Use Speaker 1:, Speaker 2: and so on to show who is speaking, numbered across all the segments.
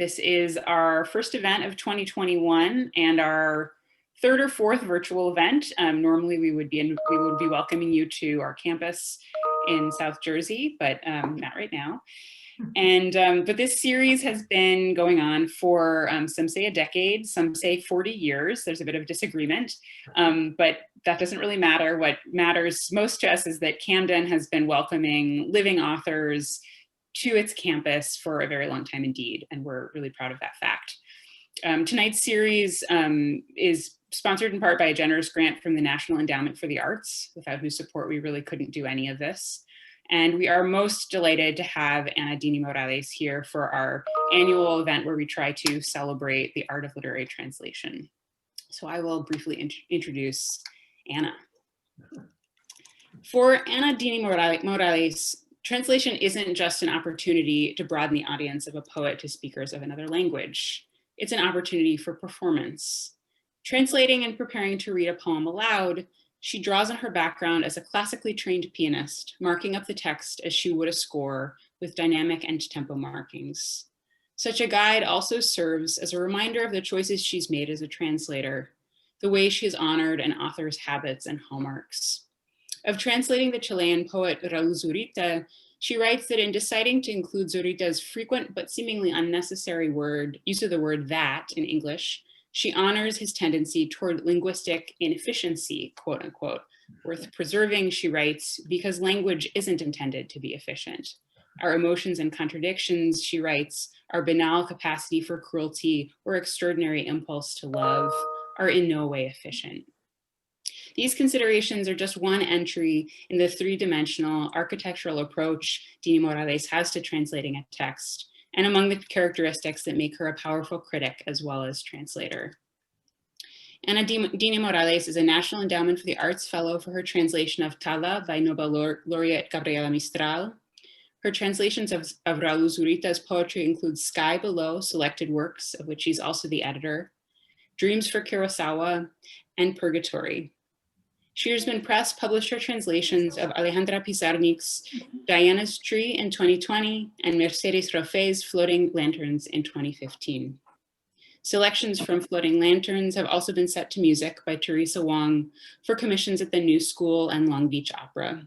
Speaker 1: This is our first event of 2021 and our third or fourth virtual event. Normally we would be welcoming you to our campus in South Jersey, but not right now. And but this series has been going on for some say a decade, some say 40 years. There's a bit of disagreement, but that doesn't really matter. What matters most to us is that Camden has been welcoming living authors to its campus for a very long time indeed, and we're really proud of that fact. Tonight's series is sponsored in part by a generous grant from the National Endowment for the Arts, without whose support we really couldn't do any of this. And we are most delighted to have Anna Deeny Morales here for our annual event where we try to celebrate the art of literary translation. So I will briefly introduce Anna. For Anna Deeny Morales, translation isn't just an opportunity to broaden the audience of a poet to speakers of another language. It's an opportunity for performance. Translating and preparing to read a poem aloud, she draws on her background as a classically trained pianist, marking up the text as she would a score with dynamic and tempo markings. Such a guide also serves as a reminder of the choices she's made as a translator, the way she has honored an author's habits and hallmarks. Of translating the Chilean poet Raul Zurita, she writes that in deciding to include Zurita's frequent but seemingly unnecessary use of the word that in English, she honors his tendency toward linguistic inefficiency, quote unquote, worth preserving, she writes, because language isn't intended to be efficient. Our emotions and contradictions, she writes, our banal capacity for cruelty or extraordinary impulse to love are in no way efficient. These considerations are just one entry in the three-dimensional architectural approach Deeny Morales has to translating a text, and among the characteristics that make her a powerful critic as well as translator. Anna Deeny Morales is a National Endowment for the Arts Fellow for her translation of Tala by Nobel laureate Gabriela Mistral. Her translations of Raul Zurita's poetry include Sky Below, selected works, of which she's also the editor, Dreams for Kurosawa, and Purgatory. She has been published her translations of Alejandra Pizarnik's Diana's Tree in 2020 and Mercedes Roffe's Floating Lanterns in 2015. Selections from Floating Lanterns have also been set to music by Teresa Wong for commissions at the New School and Long Beach Opera.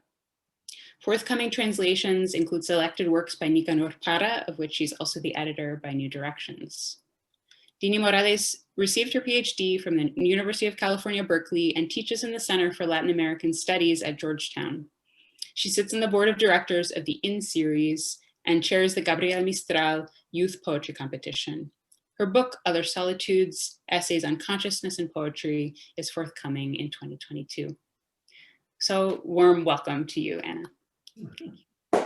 Speaker 1: Forthcoming translations include selected works by Nicanor Parra, of which she's also the editor by New Directions. Deeny Morales received her PhD from the University of California, Berkeley, and teaches in the Center for Latin American Studies at Georgetown. She sits in the board of directors of the In Series and chairs the Gabriela Mistral Youth Poetry Competition. Her book, Other Solitudes, Essays on Consciousness and Poetry, is forthcoming in 2022. So warm welcome to you, Anna.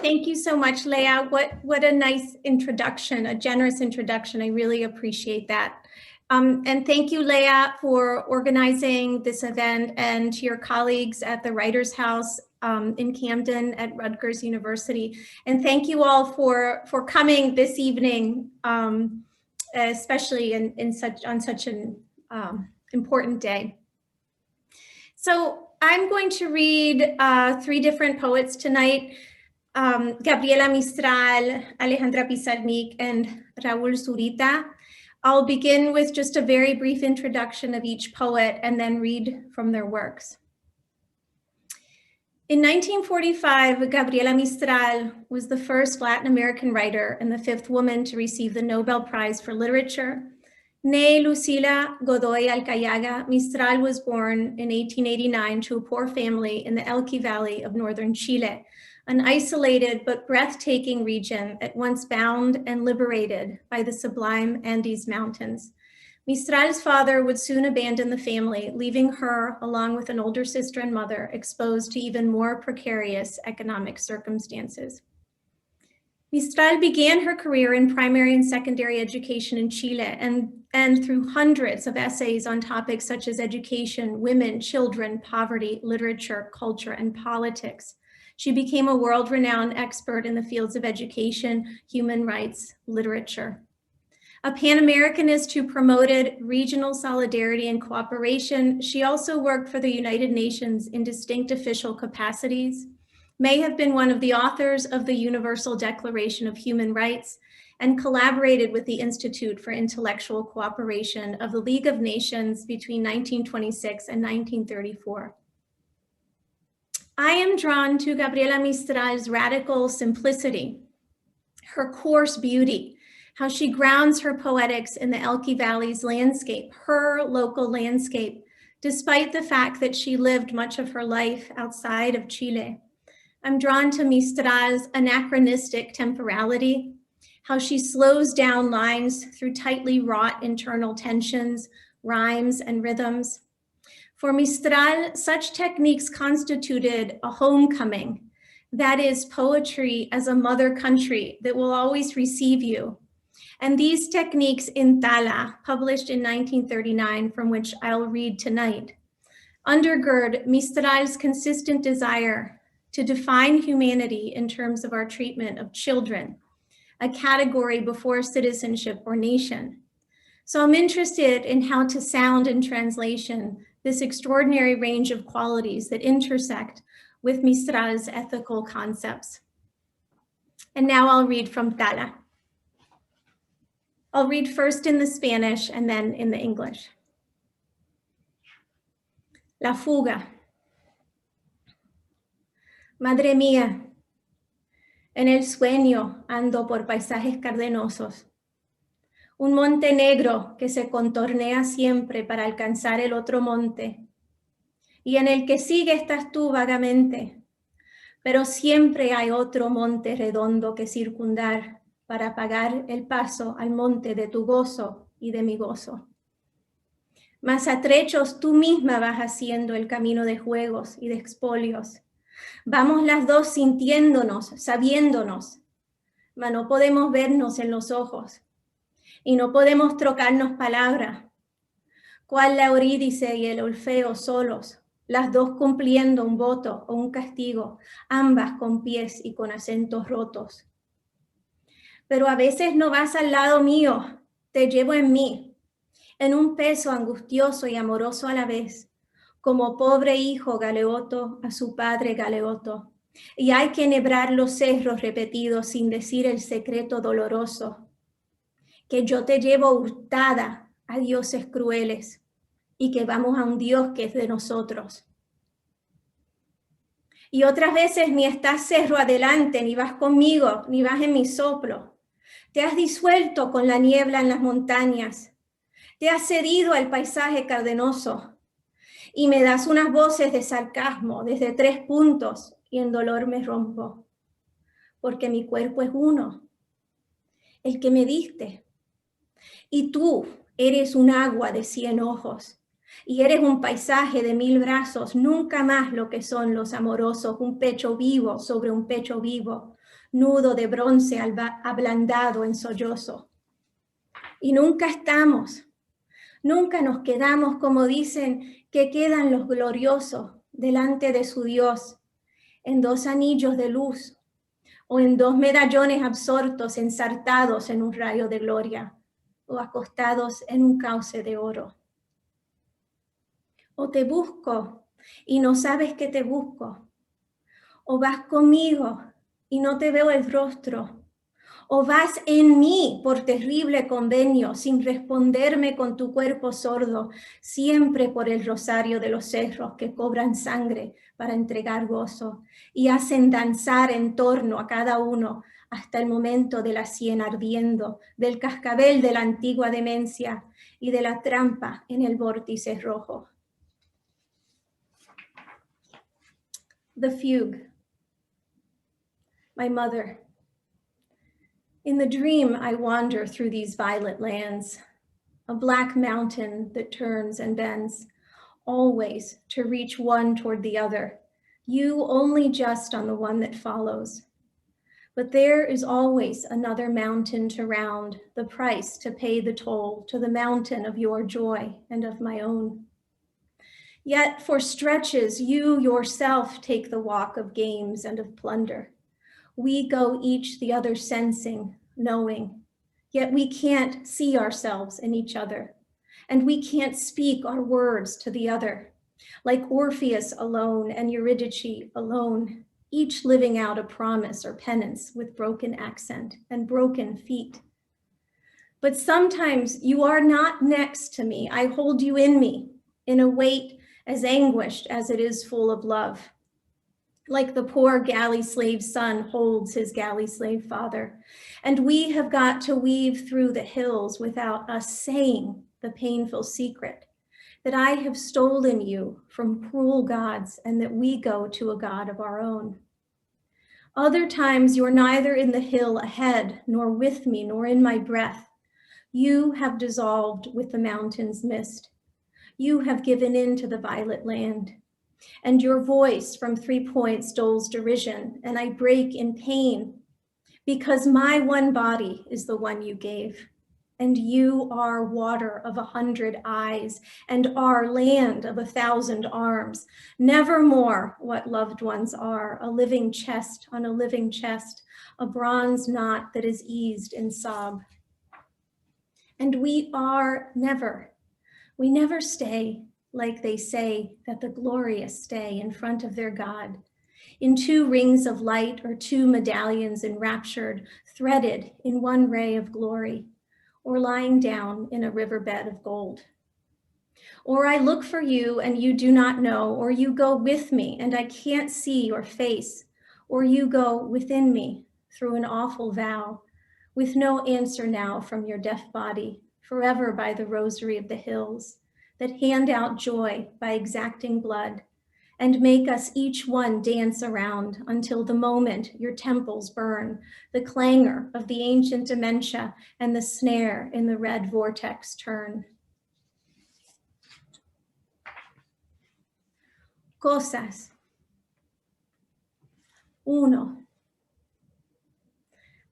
Speaker 2: Thank you so much, Leah. What a nice introduction, a generous introduction. I really appreciate that. And thank you, Leah, for organizing this event, and to your colleagues at the Writers' House in Camden at Rutgers University. And thank you all for coming this evening, especially on such an important day. So I'm going to read three different poets tonight. Gabriela Mistral, Alejandra Pizarnik, and Raul Zurita. I'll begin with just a very brief introduction of each poet and then read from their works. In 1945, Gabriela Mistral was the first Latin American writer and the fifth woman to receive the Nobel Prize for Literature. Née Lucila Godoy Alcayaga, Mistral was born in 1889 to a poor family in the Elqui Valley of northern Chile, an isolated but breathtaking region at once bound and liberated by the sublime Andes Mountains. Mistral's father would soon abandon the family, leaving her, along with an older sister and mother, exposed to even more precarious economic circumstances. Mistral began her career in primary and secondary education in Chile, and through hundreds of essays on topics such as education, women, children, poverty, literature, culture, and politics. She became a world-renowned expert in the fields of education, human rights, literature. A Pan-Americanist who promoted regional solidarity and cooperation, she also worked for the United Nations in distinct official capacities. may have been one of the authors of the Universal Declaration of Human Rights and collaborated with the Institute for Intellectual Cooperation of the League of Nations between 1926 and 1934. I am drawn to Gabriela Mistral's radical simplicity, her coarse beauty, how she grounds her poetics in the Elqui Valley's landscape, her local landscape, despite the fact that she lived much of her life outside of Chile. I'm drawn to Mistral's anachronistic temporality, how she slows down lines through tightly wrought internal tensions, rhymes, and rhythms. For Mistral, such techniques constituted a homecoming, that is, poetry as a mother country that will always receive you. And these techniques in Tala, published in 1939, from which I'll read tonight, undergird Mistral's consistent desire to define humanity in terms of our treatment of children, a category before citizenship or nation. So I'm interested in how to sound in translation this extraordinary range of qualities that intersect with Mistral's ethical concepts. And now I'll read from Tala. I'll read first in the Spanish and then in the English. La fuga. Madre mía, en el sueño ando por paisajes cardenosos. Un monte negro que se contornea siempre para alcanzar el otro monte. Y en el que sigue estás tú vagamente. Pero siempre hay otro monte redondo que circundar para pagar el paso al monte de tu gozo y de mi gozo. Mas a trechos tú misma vas haciendo el camino de juegos y de expolios. Vamos las dos sintiéndonos, sabiéndonos, mas no podemos vernos en los ojos y no podemos trocarnos palabras. Cual la Eurídice y el Orfeo solos, las dos cumpliendo un voto o un castigo, ambas con pies y con acentos rotos. Pero a veces no vas al lado mío, te llevo en mí, en un peso angustioso y amoroso a la vez, como pobre hijo galeoto a su padre galeoto. Y hay que enhebrar los cerros repetidos sin decir el secreto doloroso, que yo te llevo hurtada a dioses crueles y que vamos a un Dios que es de nosotros. Y otras veces ni estás cerro adelante, ni vas conmigo, ni vas en mi soplo. Te has disuelto con la niebla en las montañas. Te has cedido al paisaje cardenoso. Y me das unas voces de sarcasmo desde 3 puntos y en dolor me rompo. Porque mi cuerpo es uno, el que me diste. Y tú eres un agua de 100 ojos. Y eres un paisaje de 1000 brazos, nunca más lo que son los amorosos, un pecho vivo sobre un pecho vivo, nudo de bronce ablandado en sollozo. Y nunca estamos, nunca nos quedamos como dicen que quedan los gloriosos delante de su Dios, en 2 anillos de luz o en 2 medallones absortos ensartados en un rayo de gloria o acostados en un cauce de oro. O te busco y no sabes que te busco. O vas conmigo y no te veo el rostro. O vas en mí por terrible convenio sin responderme con tu cuerpo sordo, siempre por el rosario de los cerros que cobran sangre para entregar gozo y hacen danzar en torno a cada uno hasta el momento de la sien ardiendo, del cascabel de la antigua demencia y de la trampa en el vórtice rojo. The Fugue. My mother. In the dream, I wander through these violet lands, a black mountain that turns and bends, always to reach one toward the other, you only just on the one that follows. But there is always another mountain to round, the price to pay the toll to the mountain of your joy and of my own. Yet for stretches, you yourself take the walk of games and of plunder. We go each the other sensing, knowing, yet we can't see ourselves in each other, and we can't speak our words to the other, like Orpheus alone and Eurydice alone. each living out a promise or penance with broken accent and broken feet. But sometimes you are not next to me. I hold you in me in a weight as anguished as it is full of love. Like the poor galley slave son holds his galley slave father. And we have got to weave through the hills without us saying the painful secret that I have stolen you from cruel gods and that we go to a God of our own. Other times you're neither in the hill ahead, nor with me, nor in my breath. You have dissolved with the mountain's mist. You have given in to the violet land. And your voice from 3 points doles derision, and I break in pain because my one body is the one you gave. And you are water of 100 eyes, and our land of 1,000 arms. Nevermore what loved ones are, a living chest on a living chest, a bronze knot that is eased in sob. And we never stay like they say that the glorious stay in front of their God, in 2 rings of light or 2 medallions enraptured, threaded in 1 ray of glory, or lying down in a riverbed of gold. Or I look for you and you do not know, or you go with me and I can't see your face, or you go within me through an awful vow, with no answer now from your deaf body, forever by the rosary of the hills, that hand out joy by exacting blood, and make us each one dance around until the moment your temples burn, the clangor of the ancient dementia and the snare in the red vortex turn. Cosas. 1.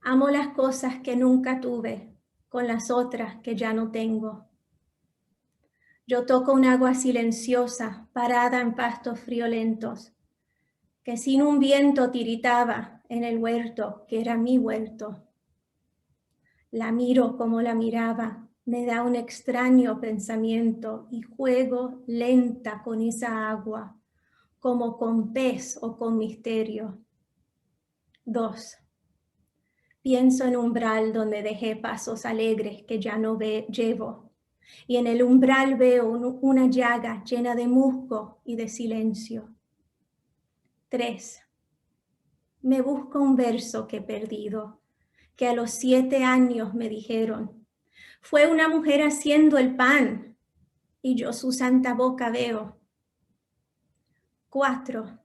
Speaker 2: Amo las cosas que nunca tuve con las otras que ya no tengo. Yo toco un agua silenciosa, parada en pastos friolentos, que sin un viento tiritaba en el huerto, que era mi huerto. La miro como la miraba, me da un extraño pensamiento y juego lenta con esa agua, como con pez o con misterio. 2. Pienso en umbral donde dejé pasos alegres que ya no llevo. Y en el umbral veo una llaga llena de musgo y de silencio. 3. Me busco un verso que he perdido, que a los 7 años me dijeron. Fue una mujer haciendo el pan, y yo su santa boca veo. 4.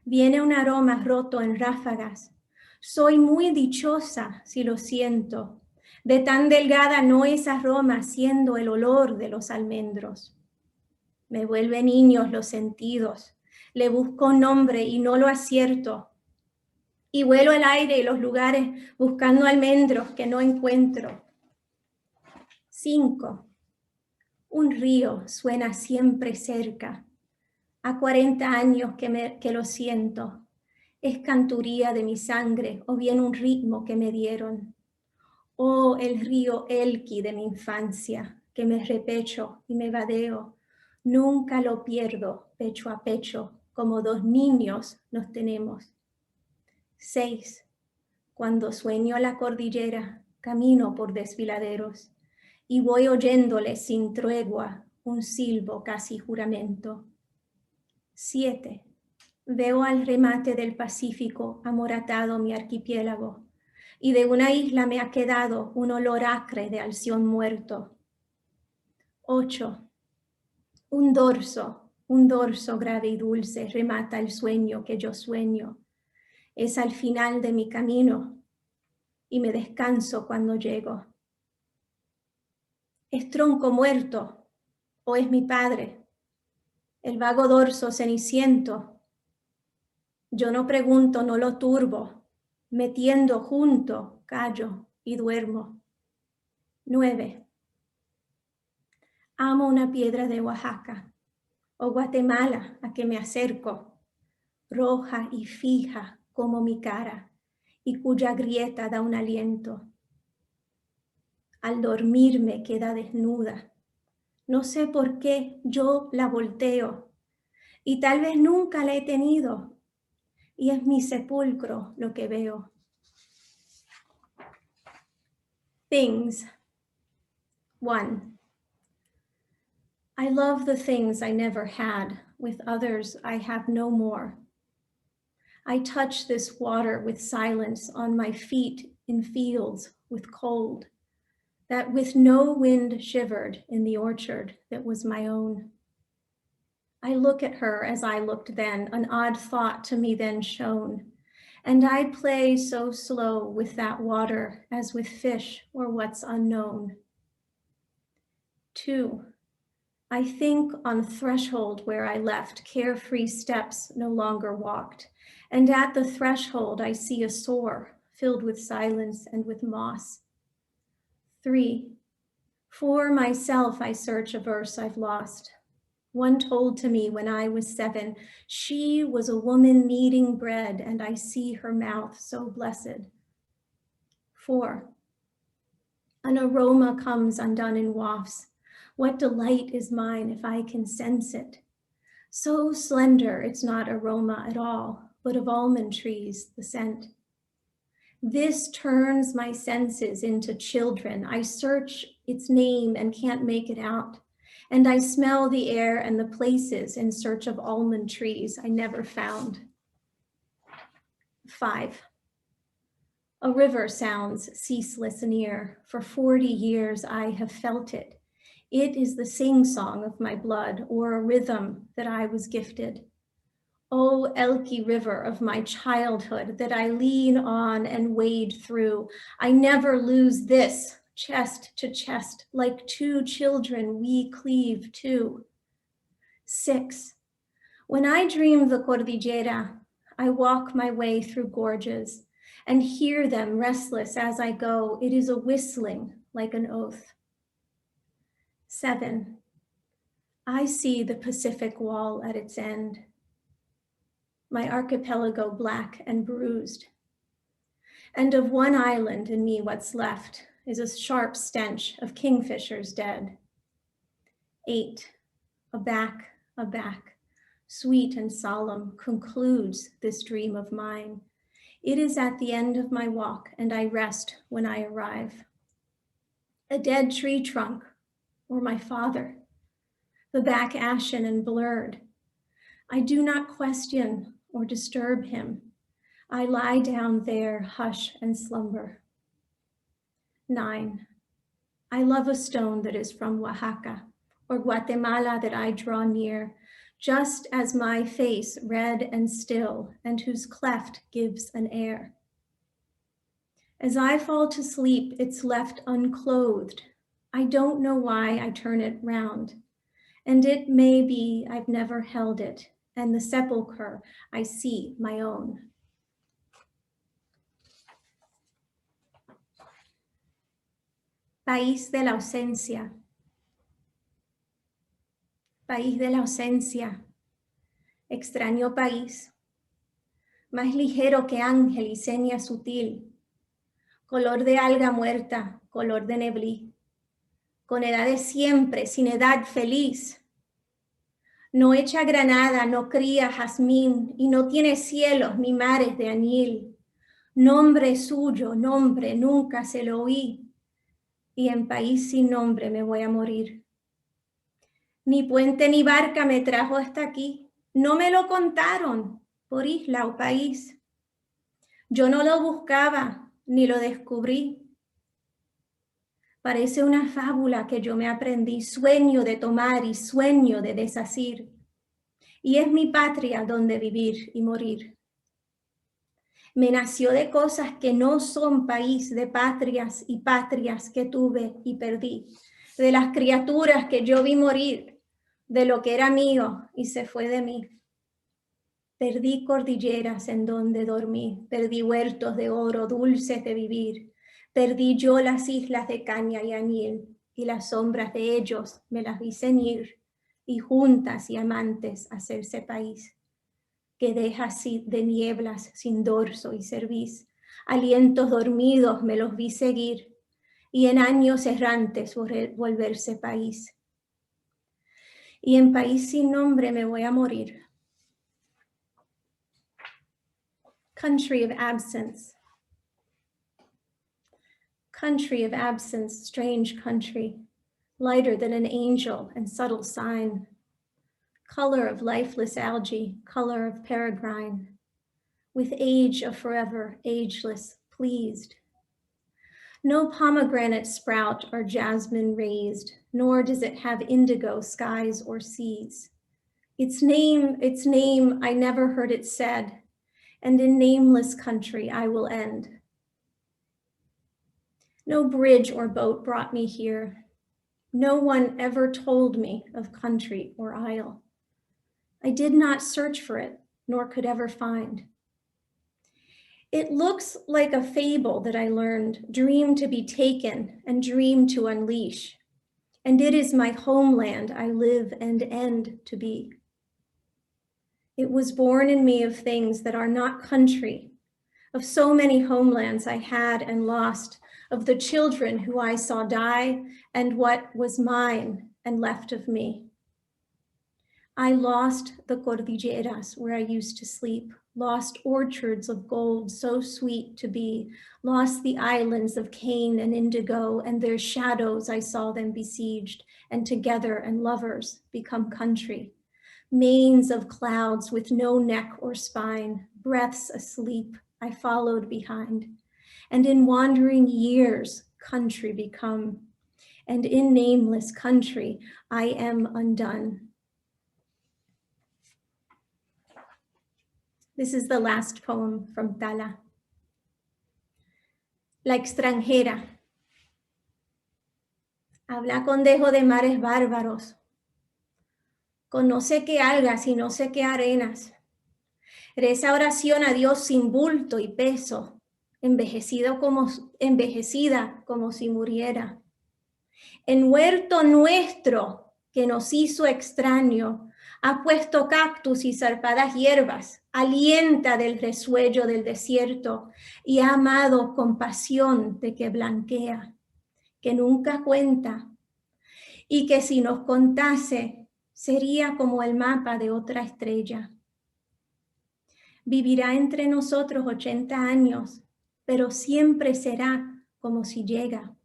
Speaker 2: Viene un aroma roto en ráfagas. Soy muy dichosa si lo siento. De tan delgada no es aroma, siendo el olor de los almendros. Me vuelve niños los sentidos. Le busco nombre y no lo acierto. Y vuelo el aire y los lugares buscando almendros que no encuentro. 5. Un río suena siempre cerca. A 40 años que lo siento. Es canturía de mi sangre o bien un ritmo que me dieron. Oh, el río Elqui de mi infancia, que me repecho y me vadeo. Nunca lo pierdo pecho a pecho, como 2 niños nos tenemos. 6. Cuando sueño la cordillera, camino por desfiladeros y voy oyéndole sin tregua un silbo casi juramento. 7. Veo al remate del Pacífico amoratado mi archipiélago y de una isla me ha quedado un olor acre de alción muerto. 8. Un dorso grave y dulce remata el sueño que yo sueño. Es al final de mi camino y me descanso cuando llego. ¿Es tronco muerto o es mi padre? El vago dorso ceniciento. Yo no pregunto, no lo turbo. Metiendo junto, callo y duermo. 9. Amo una piedra de Oaxaca o Guatemala a que me acerco, roja y fija como mi cara y cuya grieta da un aliento. Al dormir me queda desnuda. No sé por qué yo la volteo y tal vez nunca la he tenido. y es mi sepulcro lo que veo. Things. 1. I love the things I never had. With others, I have no more. I touch this water with silence on my feet in fields with cold, that with no wind shivered in the orchard that was my own. I look at her as I looked then, an odd thought to me then shone, and I play so slow with that water as with fish or what's unknown. 2. I think on threshold where I left, carefree steps no longer walked, and at the threshold I see a sore filled with silence and with moss. 3. For myself I search a verse I've lost. One told to me when I was 7, she was a woman kneading bread, and I see her mouth so blessed. 4. An aroma comes undone in wafts. What delight is mine if I can sense it. So slender it's not aroma at all, but of almond trees the scent. This turns my senses into children. I search its name and can't make it out. And I smell the air and the places in search of almond trees I never found. 5. A river sounds ceaseless near. For 40 years I have felt it. It is the sing-song of my blood, or a rhythm that I was gifted. O Elky River of my childhood that I lean on and wade through, I never lose this, chest to chest, like two children we cleave to. 6. When I dream the Cordillera, I walk my way through gorges and hear them restless as I go. It is a whistling like an oath. 7. I see the Pacific wall at its end, my archipelago black and bruised. And of one island in me what's left is a sharp stench of kingfishers dead. 8. A back, sweet and solemn, concludes this dream of mine. It is at the end of my walk, and I rest when I arrive. A dead tree trunk, or my father, the back ashen and blurred. I do not question or disturb him. I lie down there, hush and slumber. 9. I love a stone that is from Oaxaca or Guatemala that I draw near, just as my face red and still, and whose cleft gives an air. As I fall to sleep, it's left unclothed. I don't know why I turn it round, and it may be I've never held it, and the sepulcher I see my own. País de la ausencia. País de la ausencia. Extraño país. Más ligero que ángel y seña sutil. Color de alga muerta, color de neblí. Con edad de siempre, sin edad feliz. No echa granada, no cría jazmín, y no tiene cielos ni mares de añil. Nombre suyo, nombre, nunca se lo oí, y en país sin nombre me voy a morir. Ni puente ni barca me trajo hasta aquí, no me lo contaron por isla o país. Yo no lo buscaba, ni lo descubrí. Parece una fábula que yo me aprendí, sueño de tomar y sueño de desasir. Y es mi patria donde vivir y morir. Me nació de cosas que no son país, de patrias y patrias que tuve y perdí, de las criaturas que yo vi morir, de lo que era mío y se fue de mí. Perdí cordilleras en donde dormí, perdí huertos de oro dulces de vivir, perdí yo las islas de caña y añil, y las sombras de ellos me las vi ceñir, y juntas y amantes hacerse país, que deja así de nieblas sin dorso y cerviz, alientos dormidos me los vi seguir, y en años errantes volverse país. Y en país sin nombre me voy a morir. country of absence. Country of absence, strange country, lighter than an angel and subtle sign. Color of lifeless algae, color of peregrine, with age of forever, ageless, pleased. No pomegranate sprout or jasmine raised, nor does it have indigo skies or seas. Its name, I never heard it said, and in nameless country I will end. No bridge or boat brought me here. No one ever told me of country or isle. I did not search for it, nor could ever find. It looks like a fable that I learned, dream to be taken and dream to unleash. And it is my homeland I live and end to be. It was born in me of things that are not country, of so many homelands I had and lost, of the children who I saw die and what was mine and left of me. I lost the cordilleras where I used to sleep, lost orchards of gold so sweet to be, lost the islands of cane and indigo and their shadows I saw them besieged, and together and lovers become country. Manes of clouds with no neck or spine, breaths asleep I followed behind, and in wandering years country become, and in nameless country I am undone. This is the last poem from Tala. La extranjera. Habla con dejo de mares bárbaros. Con no sé qué algas y no sé qué arenas. Reza oración a Dios sin bulto y peso, envejecida como si muriera. En huerto nuestro que nos hizo extraño, ha puesto cactus y zarpadas hierbas, alienta del resuello del desierto y ha amado con pasión de que blanquea, que nunca cuenta y que si nos contase sería como el mapa de otra estrella. Vivirá entre nosotros 80 años, pero siempre será como si llega,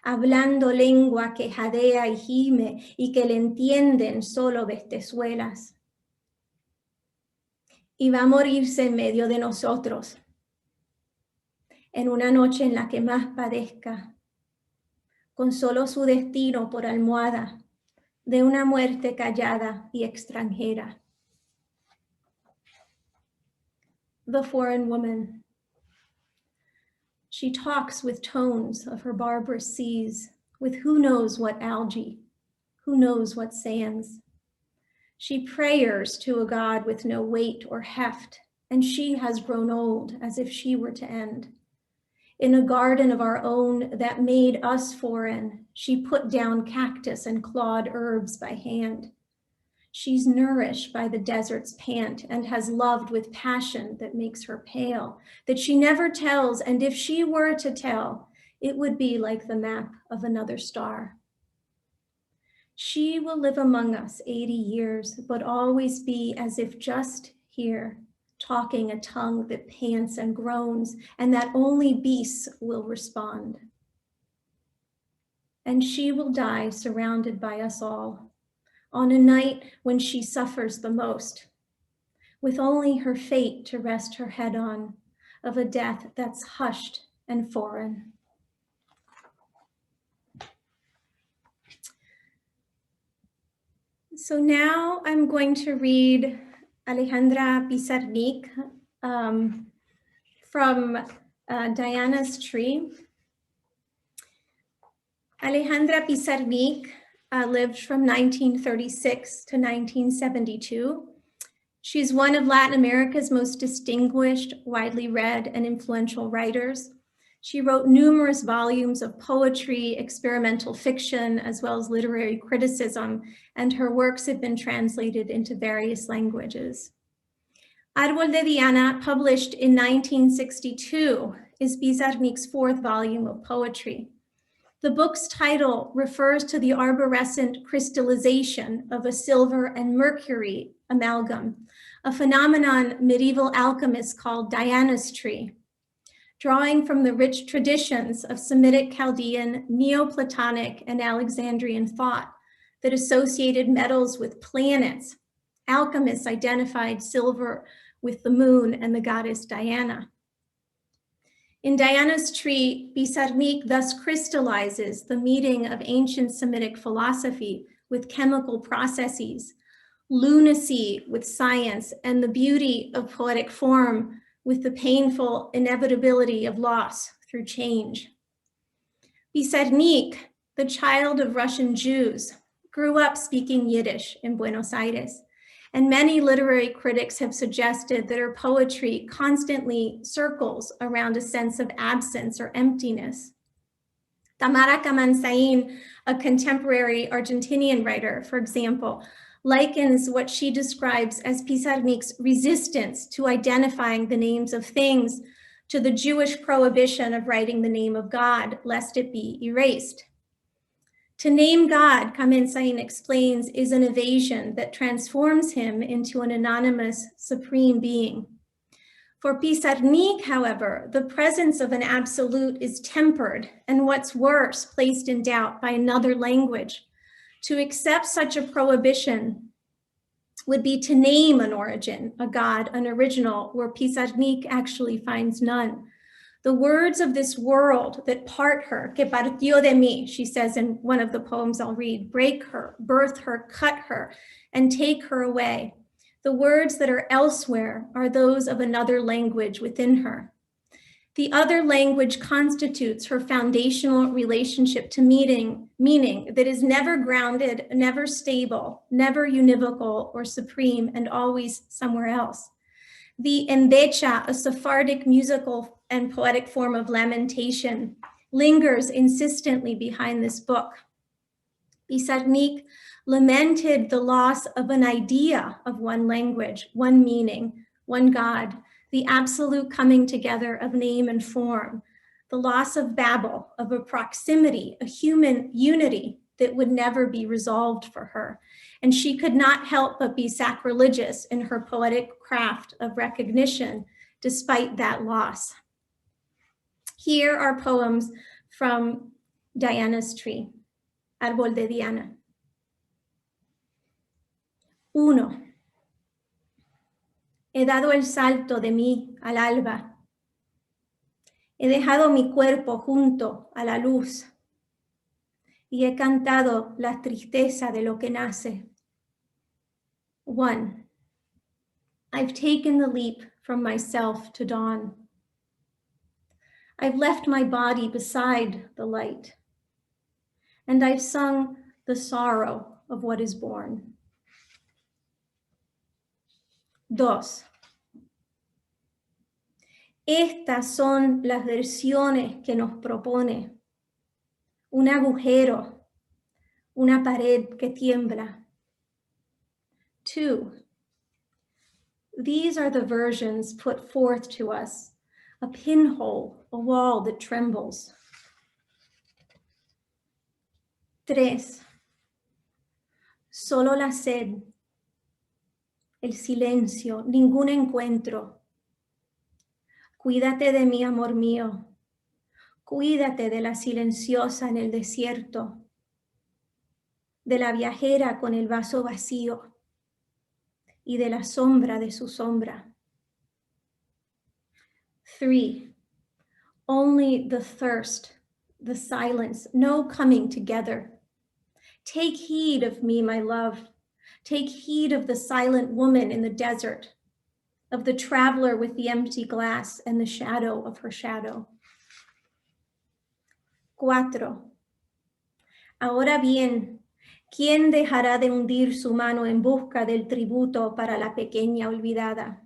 Speaker 2: hablando lengua que jadea y gime y que le entienden solo bestezuelas. Y va a morirse en medio de nosotros, en una noche en la que más padezca, con solo su destino por almohada, de una muerte callada y extranjera. The Foreign Woman. She talks with tones of her barbarous seas, with who knows what algae, who knows what sands. She prayers to a God with no weight or heft, and she has grown old as if she were to end. In a garden of our own that made us foreign, she put down cactus and clawed herbs by hand. She's nourished by the desert's pant and has loved with passion that makes her pale, that she never tells, and if she were to tell, it would be like the map of another star. She will live among us 80 years, but always be as if just here, talking a tongue that pants and groans, and that only beasts will respond. And she will die surrounded by us all, on a night when she suffers the most, with only her fate to rest her head on, of a death that's hushed and foreign. So now I'm going to read Alejandra Pizarnik from Diana's Tree. Alejandra Pizarnik lived from 1936 to 1972. She's one of Latin America's most distinguished, widely read, and influential writers. She wrote numerous volumes of poetry, experimental fiction, as well as literary criticism, and her works have been translated into various languages. Árbol de Diana, published in 1962, is Pizarnik's fourth volume of poetry. The book's title refers to the arborescent crystallization of a silver and mercury amalgam a phenomenon medieval alchemists called Diana's tree, drawing from the rich traditions of Semitic, Chaldean, Neoplatonic, and Alexandrian thought that associated metals with planets. Alchemists identified silver with the moon and the goddess Diana. In Diana's tree, Pizarnik thus crystallizes the meeting of ancient Semitic philosophy with chemical processes, lunacy with science, and the beauty of poetic form with the painful inevitability of loss through change. Pizarnik, the child of Russian Jews, grew up speaking Yiddish in Buenos Aires, and many literary critics have suggested that her poetry constantly circles around a sense of absence or emptiness. Tamara Kamansain, a contemporary Argentinian writer, for example, likens what she describes as Pizarnik's resistance to identifying the names of things to the Jewish prohibition of writing the name of God, lest it be erased. To name God, Kamen-Sain explains, is an evasion that transforms him into an anonymous supreme being. For Pizarnik, however, the presence of an absolute is tempered and, what's worse, placed in doubt by another language. To accept such a prohibition would be to name an origin, a God, an original, where Pizarnik actually finds none. The words of this world that part her, que partió de mí, she says in one of the poems I'll read, break her, birth her, cut her, and take her away. The words that are elsewhere are those of another language within her. The other language constitutes her foundational relationship to meaning that is never grounded, never stable, never univocal or supreme, and always somewhere else. The endecha, a Sephardic musical and poetic form of lamentation, lingers insistently behind this book. Pizarnik lamented the loss of an idea of one language, one meaning, one God, the absolute coming together of name and form, the loss of Babel, of a proximity, a human unity that would never be resolved for her. And she could not help but be sacrilegious in her poetic craft of recognition despite that loss. Here are poems from Diana's tree, Árbol de Diana. 1. He dado el salto de mí al alba. He dejado mi cuerpo junto a la luz y he cantado la tristeza de lo que nace. 1. I've taken the leap from myself to dawn. I've left my body beside the light, and I've sung the sorrow of what is born. 2. Estas son las versiones que nos propone un agujero, una pared que tiembla. 2. These are the versions put forth to us, a pinhole, a wall that trembles. 3. Solo la sed, el silencio, ningún encuentro. Cuídate de mí, amor mío. Cuídate de la silenciosa en el desierto, de la viajera con el vaso vacío y de la sombra de su sombra. 3. Only the thirst, the silence, no coming together. Take heed of me, my love. Take heed of the silent woman in the desert, of the traveler with the empty glass and the shadow of her shadow. 4. Ahora bien, ¿quién dejará de hundir su mano en busca del tributo para la pequeña olvidada?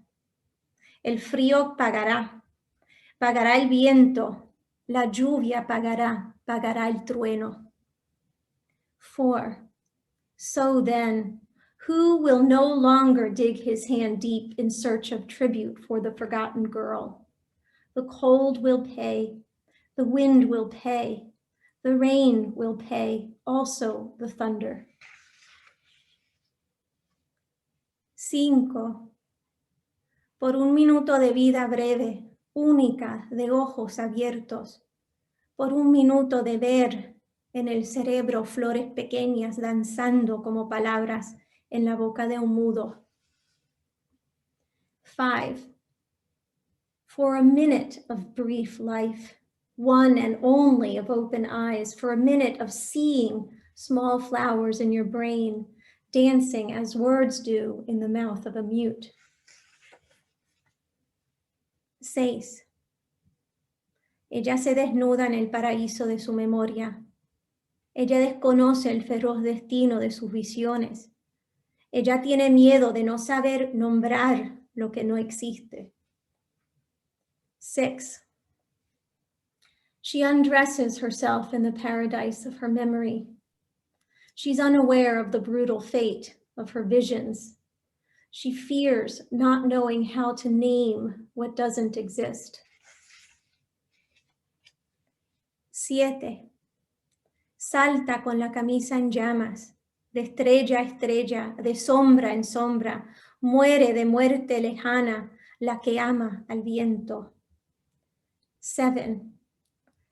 Speaker 2: El frío pagará, pagará el viento, la lluvia pagará, pagará el trueno. 4. So then, who will no longer dig his hand deep in search of tribute for the forgotten girl? The cold will pay, the wind will pay, the rain will pay, also the thunder. 5. por un minuto de vida breve, única, de ojos abiertos, por un minuto de ver en el cerebro flores pequeñas danzando como palabras en la boca de un mudo. 5. For a minute of brief life, one and only of open eyes, for a minute of seeing small flowers in your brain, dancing as words do in the mouth of a mute. 6. Ella se desnuda en el paraíso de su memoria. Ella desconoce el feroz destino de sus visiones. Ella tiene miedo de no saber nombrar lo que no existe. 6. She undresses herself in the paradise of her memory. She's unaware of the brutal fate of her visions. She fears not knowing how to name what doesn't exist. 7. Salta con la camisa en llamas, de estrella a estrella, de sombra en sombra, muere de muerte lejana la que ama al viento. 7.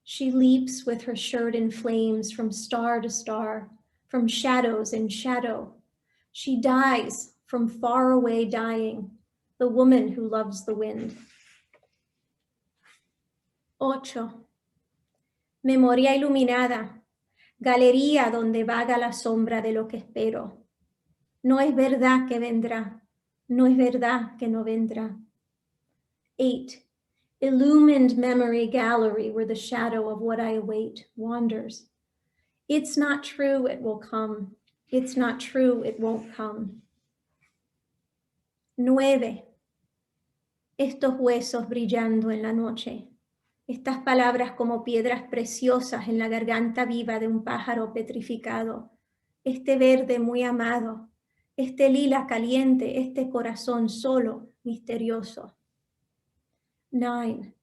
Speaker 2: She leaps with her shirt in flames from star to star, from shadows in shadow. She dies from far away dying, the woman who loves the wind. 8. Memoria iluminada, galería donde vaga la sombra de lo que espero. No es verdad que vendrá, no es verdad que no vendrá. 8. Illumined memory gallery where the shadow of what I await wanders. It's not true it will come. It's not true it won't come. 9. Estos huesos brillando en la noche. Estas palabras como piedras preciosas en la garganta viva de un pájaro petrificado. Este verde muy amado. Este lila caliente. Este corazón solo, misterioso. 9.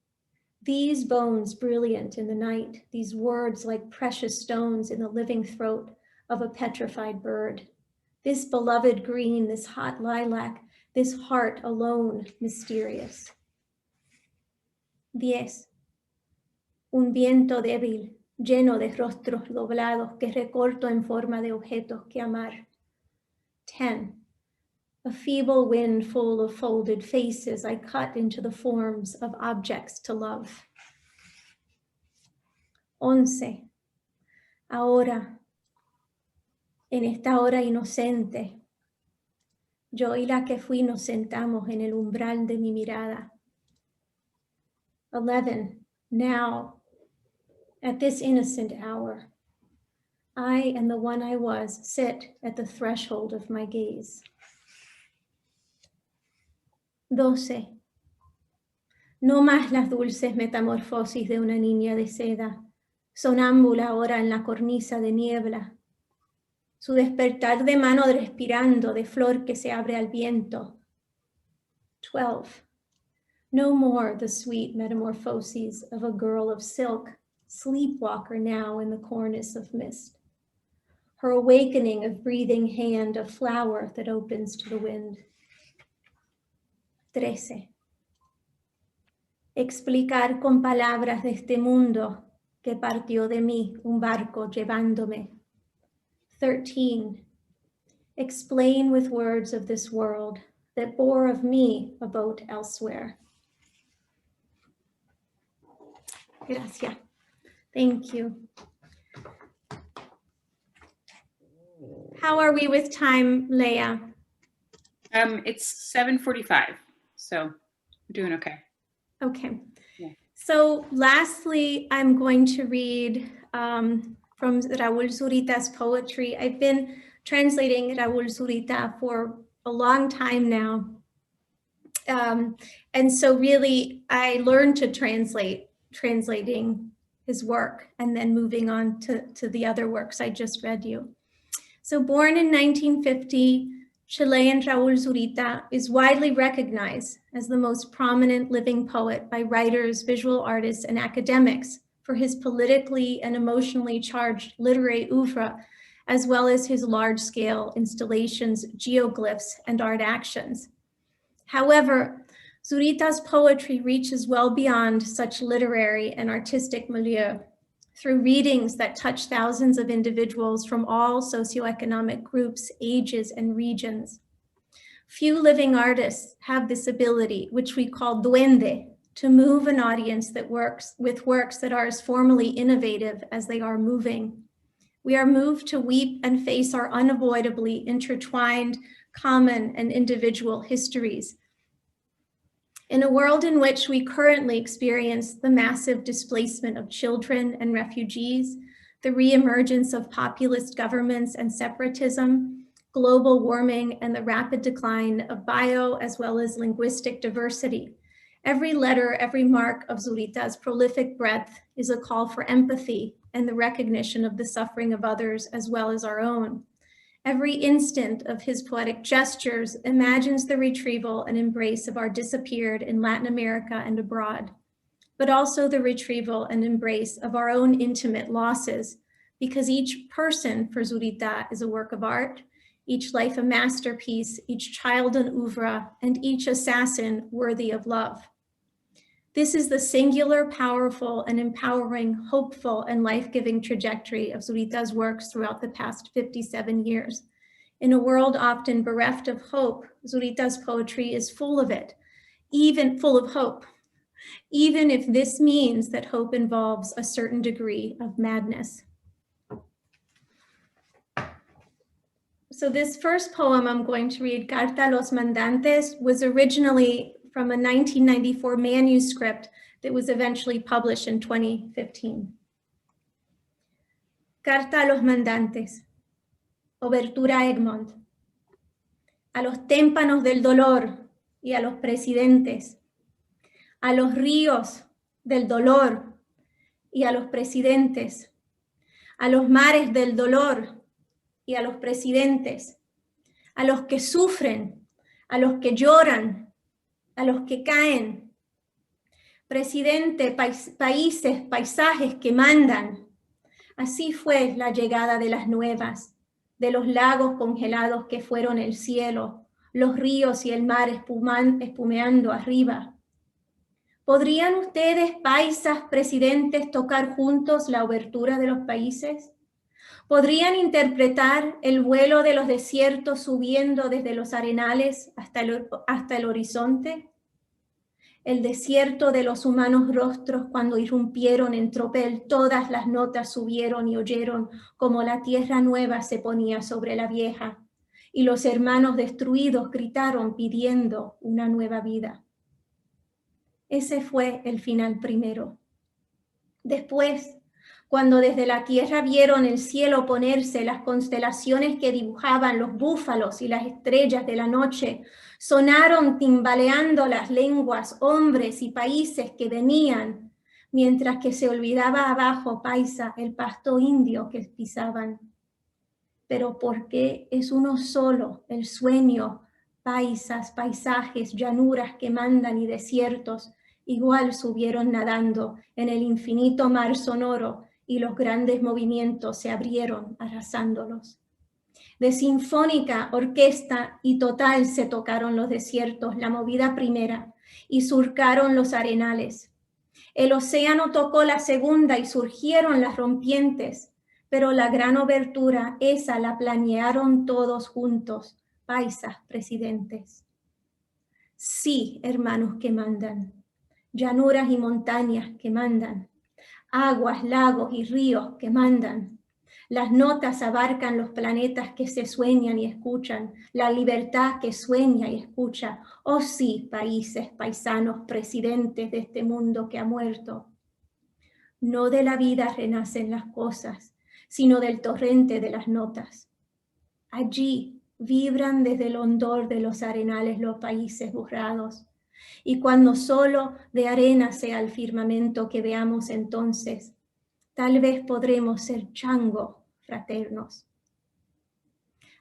Speaker 2: These bones brilliant in the night, these words like precious stones in the living throat of a petrified bird. This beloved green, this hot lilac, this heart alone mysterious. 10. Un viento débil, lleno de rostros doblados que recorto en forma de objetos que amar. 10. A feeble wind full of folded faces I cut into the forms of objects to love. 11. Ahora, en esta hora inocente, yo y la que fui nos sentamos en el umbral de mi mirada. 11. Now, at this innocent hour, I and the one I was sit at the threshold of my gaze. 12. No más las dulces metamorfosis de una niña de seda, sonámbula ahora en la cornisa de niebla. Su despertar de mano respirando de flor que se abre al viento. 12. No more the sweet metamorphoses of a girl of silk, sleepwalker now in the cornice of mist. Her awakening of breathing hand, a flower that opens to the wind. 13. Explicar con palabras de este mundo que partió de mí un barco llevándome. 13. Explain with words of this world that bore of me a boat elsewhere. Gracias. Thank you. How are we with time, Leah?
Speaker 1: It's 7:45, so we're doing okay.
Speaker 2: Okay.
Speaker 1: Yeah.
Speaker 2: So lastly, I'm going to read from Raul Zurita's poetry. I've been translating Raul Zurita for a long time now. And so really, I learned to translating his work and then moving on to the other works I just read you. So born in 1950, Chilean Raul Zurita is widely recognized as the most prominent living poet by writers, visual artists, and academics for his politically and emotionally charged literary oeuvre, as well as his large-scale installations, geoglyphs, and art actions. However, Zurita's poetry reaches well beyond such literary and artistic milieu. Through readings that touch thousands of individuals from all socioeconomic groups, ages, and regions. Few living artists have this ability, which we call duende, to move an audience that works with works that are as formally innovative as they are moving. We are moved to weep and face our unavoidably intertwined, common, and individual histories. In a world in which we currently experience the massive displacement of children and refugees, the reemergence of populist governments and separatism, global warming, and the rapid decline of bio as well as linguistic diversity, every letter, every mark of Zurita's prolific breadth is a call for empathy and the recognition of the suffering of others as well as our own. Every instant of his poetic gestures imagines the retrieval and embrace of our disappeared in Latin America and abroad, but also the retrieval and embrace of our own intimate losses, because each person for Zurita is a work of art, each life a masterpiece, each child an oeuvre, and each assassin worthy of love. This is the singular, powerful, and empowering, hopeful, and life-giving trajectory of Zurita's works throughout the past 57 years. In a world often bereft of hope, Zurita's poetry is full of it, even full of hope, even if this means that hope involves a certain degree of madness. So this first poem I'm going to read, Carta a los Mandantes, was originally from a 1994 manuscript that was eventually published in 2015. Carta a los Mandantes, Obertura Egmont. A los témpanos del dolor y a los presidentes, a los ríos del dolor y a los presidentes, a los mares del dolor y a los presidentes, a los que sufren, a los que lloran, a los que caen. Presidente, países, paisajes que mandan. Así fue la llegada de las nuevas, de los lagos congelados que fueron el cielo, los ríos y el mar espumeando arriba. ¿Podrían ustedes, paisas, presidentes, tocar juntos la obertura de los países? ¿Podrían interpretar el vuelo de los desiertos subiendo desde los arenales hasta el horizonte? El desierto de los humanos rostros cuando irrumpieron en tropel, todas las notas subieron y oyeron como la tierra nueva se ponía sobre la vieja, y los hermanos destruidos gritaron pidiendo una nueva vida. Ese fue el final primero. Después, cuando desde la tierra vieron el cielo ponerse, las constelaciones que dibujaban los búfalos y las estrellas de la noche, sonaron timbaleando las lenguas, hombres y países que venían, mientras que se olvidaba abajo, paisa, el pasto indio que pisaban. Pero porque es uno solo el sueño, paisas, paisajes, llanuras que mandan y desiertos, igual subieron nadando en el infinito mar sonoro, y los grandes movimientos se abrieron arrasándolos. De sinfónica, orquesta y total se tocaron los desiertos, la movida primera, y surcaron los arenales. El océano tocó la segunda y surgieron las rompientes, pero la gran obertura, esa la planearon todos juntos, paisas, presidentes. Sí, hermanos que mandan, llanuras y montañas que mandan, aguas, lagos y ríos que mandan. Las notas abarcan los planetas que se sueñan y escuchan, la libertad que sueña y escucha. Oh sí, países, paisanos, presidentes de este mundo que ha muerto. No de la vida renacen las cosas, sino del torrente de las notas. Allí vibran desde el hondor de los arenales los países borrados. Y cuando solo de arena sea el firmamento que veamos entonces, tal vez podremos ser chango fraternos.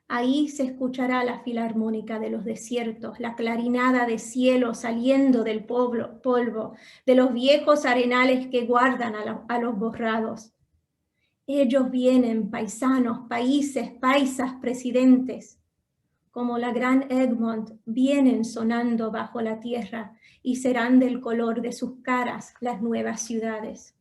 Speaker 2: Ahí se escuchará la filarmónica de los desiertos, la clarinada de cielo saliendo del polvo, de los viejos arenales que guardan a los borrados. Ellos vienen, paisanos, países, paisas, presidentes, como la gran Egmont, vienen sonando bajo la tierra y serán del color de sus caras las nuevas ciudades.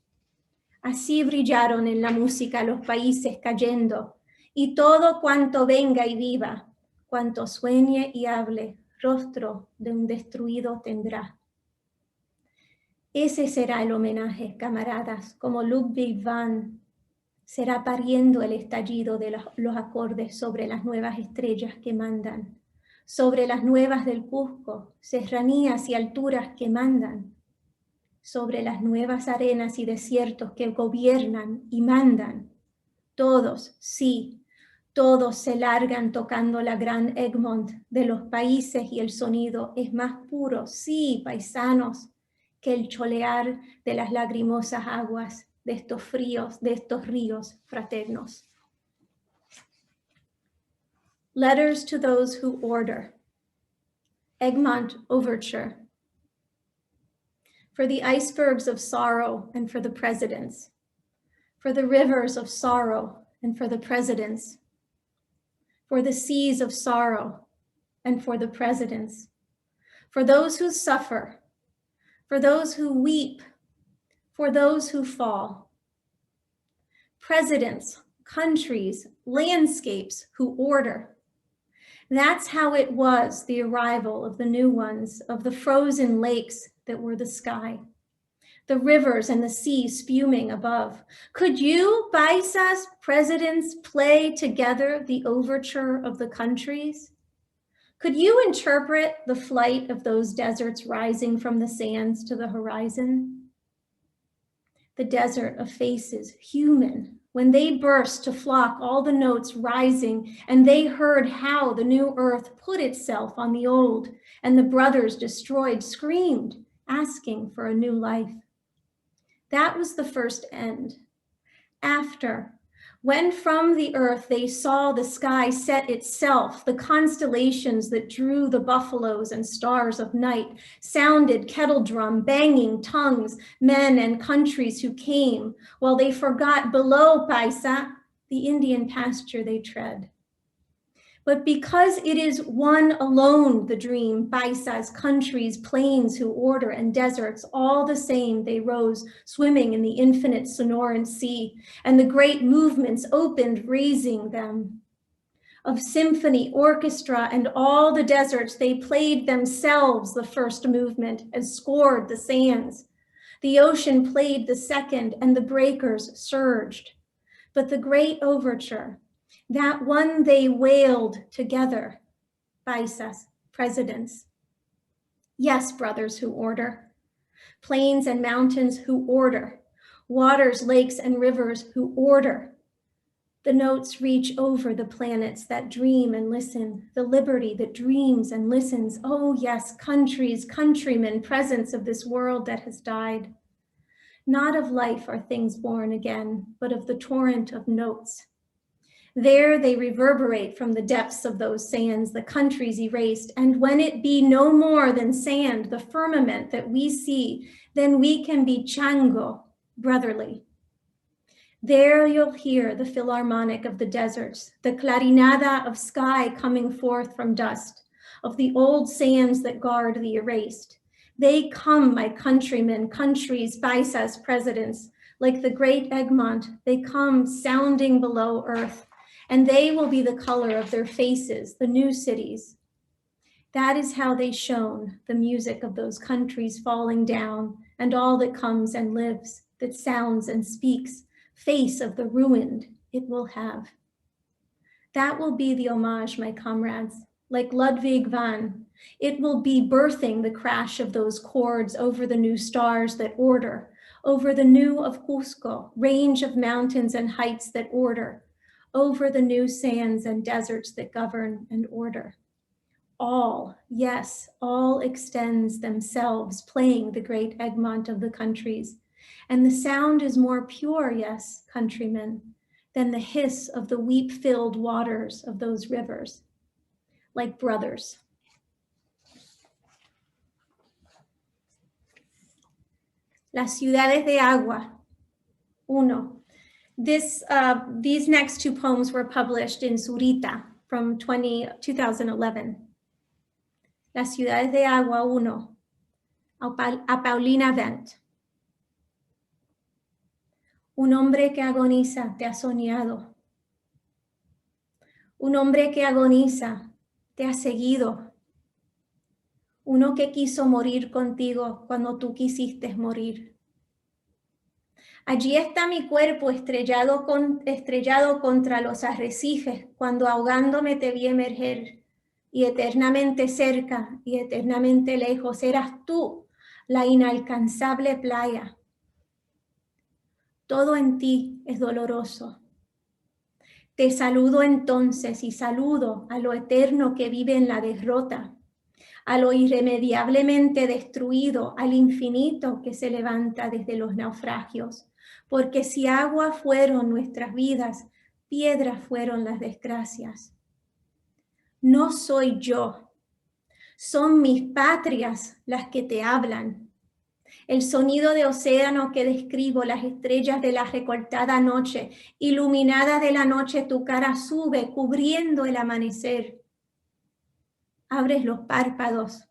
Speaker 2: Así brillaron en la música los países cayendo, y todo cuanto venga y viva, cuanto sueñe y hable, rostro de un destruido tendrá. Ese será el homenaje, camaradas, como Ludwig van será pariendo el estallido de los acordes sobre las nuevas estrellas que mandan, sobre las nuevas del Cusco, serranías y alturas que mandan, sobre las nuevas arenas y desiertos que gobiernan y mandan. Todos, sí, todos se largan tocando la gran Egmont de los países y el sonido es más puro, sí, paisanos, que el cholear de las lagrimosas aguas de estos ríos fraternos. Letters to those who order. Egmont Overture. For the icebergs of sorrow and for the presidents. For the rivers of sorrow and for the presidents. For the seas of sorrow and for the presidents. For those who suffer. For those who weep. For those who fall. Presidents, countries, landscapes who order. That's how it was, the arrival of the new ones, of the frozen lakes that were the sky, the rivers and the sea spuming above. Could you, paisas, presidents, play together the overture of the countries? Could you interpret the flight of those deserts rising from the sands to the horizon? The desert of faces, human, when they burst to flock, all the notes rising, and they heard how the new earth put itself on the old, and the brothers destroyed, screamed, asking for a new life. That was the first end. After, when from the earth they saw the sky set itself, the constellations that drew the buffaloes and stars of night, sounded kettle drum, banging tongues, men and countries who came, while they forgot below Paisa, the Indian pasture they tread. But because it is one alone, the dream, paisas, countries, plains who order, and deserts, all the same they rose, swimming in the infinite sonorant sea, and the great movements opened, raising them. Of symphony, orchestra, and all the deserts, they played themselves the first movement and scored the sands. The ocean played the second, and the breakers surged. But the great overture, that one they wailed together, paisas, presidents. Yes, brothers who order, plains and mountains who order, waters, lakes, and rivers who order. The notes reach over the planets that dream and listen, the liberty that dreams and listens. Oh yes, countries, countrymen, presence of this world that has died. Not of life are things born again, but of the torrent of notes. There they reverberate from the depths of those sands, the countries erased. And when it be no more than sand, the firmament that we see, then we can be chango, brotherly. There you'll hear the philharmonic of the deserts, the clarinada of sky coming forth from dust, of the old sands that guard the erased. They come, my countrymen, countries, paisas, presidents, like the great Egmont, they come sounding below earth, and they will be the color of their faces, the new cities. That is how they shone, the music of those countries falling down, and all that comes and lives, that sounds and speaks, face of the ruined it will have. That will be the homage, my comrades, like Ludwig van. It will be birthing the crash of those chords over the new stars that order, over the new of Cusco, range of mountains and heights that order, over the new sands and deserts that govern and order. All, yes, all extends themselves, playing the great Egmont of the countries. And the sound is more pure, yes, countrymen, than the hiss of the weep-filled waters of those rivers, like brothers. Las ciudades de agua. Uno. These next two poems were published in Zurita, from 2011. Las ciudades de agua 1, a Paulina Vent. Un hombre que agoniza te ha soñado. Un hombre que agoniza te ha seguido. Uno que quiso morir contigo cuando tú quisiste morir. Allí está mi cuerpo estrellado contra los arrecifes cuando ahogándome te vi emerger. Y eternamente cerca y eternamente lejos eras tú, la inalcanzable playa. Todo en ti es doloroso. Te saludo entonces y saludo a lo eterno que vive en la derrota, a lo irremediablemente destruido, al infinito que se levanta desde los naufragios. Porque si agua fueron nuestras vidas, piedras fueron las desgracias. No soy yo, son mis patrias las que te hablan. El sonido de océano que describo, las estrellas de la recortada noche, iluminada de la noche tu cara sube cubriendo el amanecer. Abres los párpados,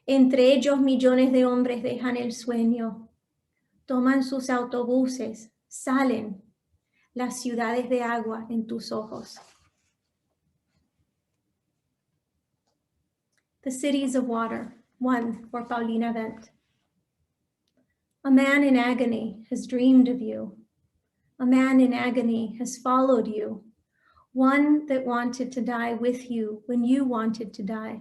Speaker 2: entre ellos millones de hombres dejan el sueño, toman sus autobuses, salen las ciudades de agua en tus ojos. The Cities of Water, 1, for Paulina Vent. A man in agony has dreamed of you. A man in agony has followed you. One that wanted to die with you when you wanted to die.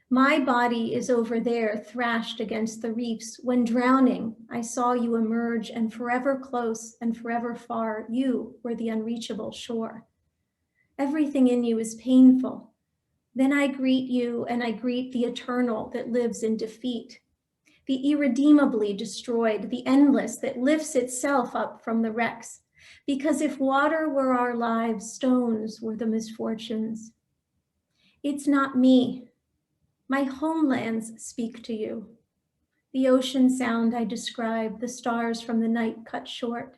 Speaker 2: My body is over there thrashed against the reefs. When drowning, I saw you emerge, and forever close and forever far, you were the unreachable shore. Everything in you is painful. Then I greet you, and I greet the eternal that lives in defeat, the irredeemably destroyed, the endless that lifts itself up from the wrecks. Because if water were our lives, stones were the misfortunes. It's not me. My homelands speak to you. The ocean sound I describe, the stars from the night cut short.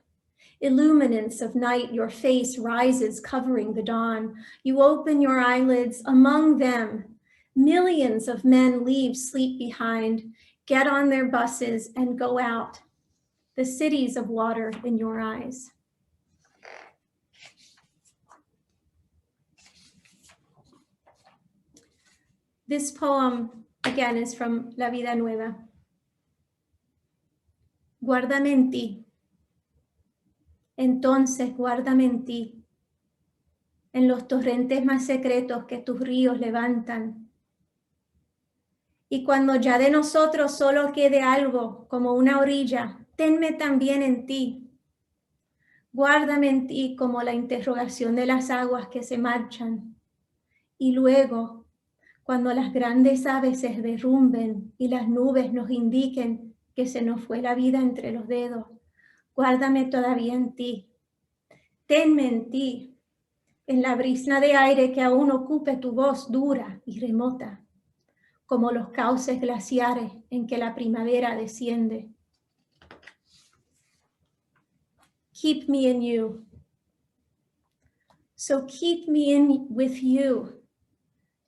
Speaker 2: Illuminance of night, your face rises, covering the dawn. You open your eyelids, among them, millions of men leave sleep behind, get on their buses and go out. The cities of water in your eyes. This poem, again, is from La Vida Nueva. Guárdame en ti. Entonces guárdame en ti, en los torrentes más secretos que tus ríos levantan. Y cuando ya de nosotros solo quede algo como una orilla, tenme también en ti. Guárdame en ti como la interrogación de las aguas que se marchan. Y luego, cuando las grandes aves se derrumben y las nubes nos indiquen que se nos fue la vida entre los dedos, guárdame todavía en ti. Tenme en ti, en la brisna de aire que aún ocupe tu voz dura y remota, como los cauces glaciares en que la primavera desciende. Keep me in you. So keep me in with you,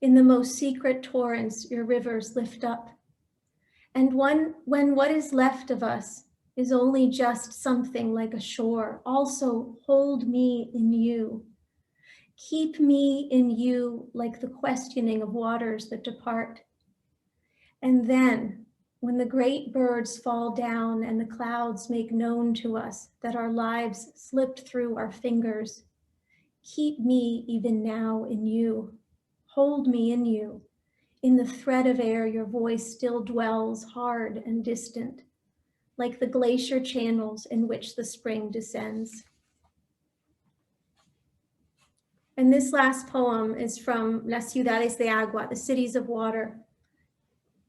Speaker 2: in the most secret torrents your rivers lift up. And when what is left of us is only just something like a shore, also hold me in you. Keep me in you like the questioning of waters that depart. And then, when the great birds fall down and the clouds make known to us that our lives slipped through our fingers, keep me even now in you. Hold me in you. In the thread of air, your voice still dwells hard and distant, like the glacier channels in which the spring descends. And this last poem is from Las Ciudades de Agua, the Cities of Water,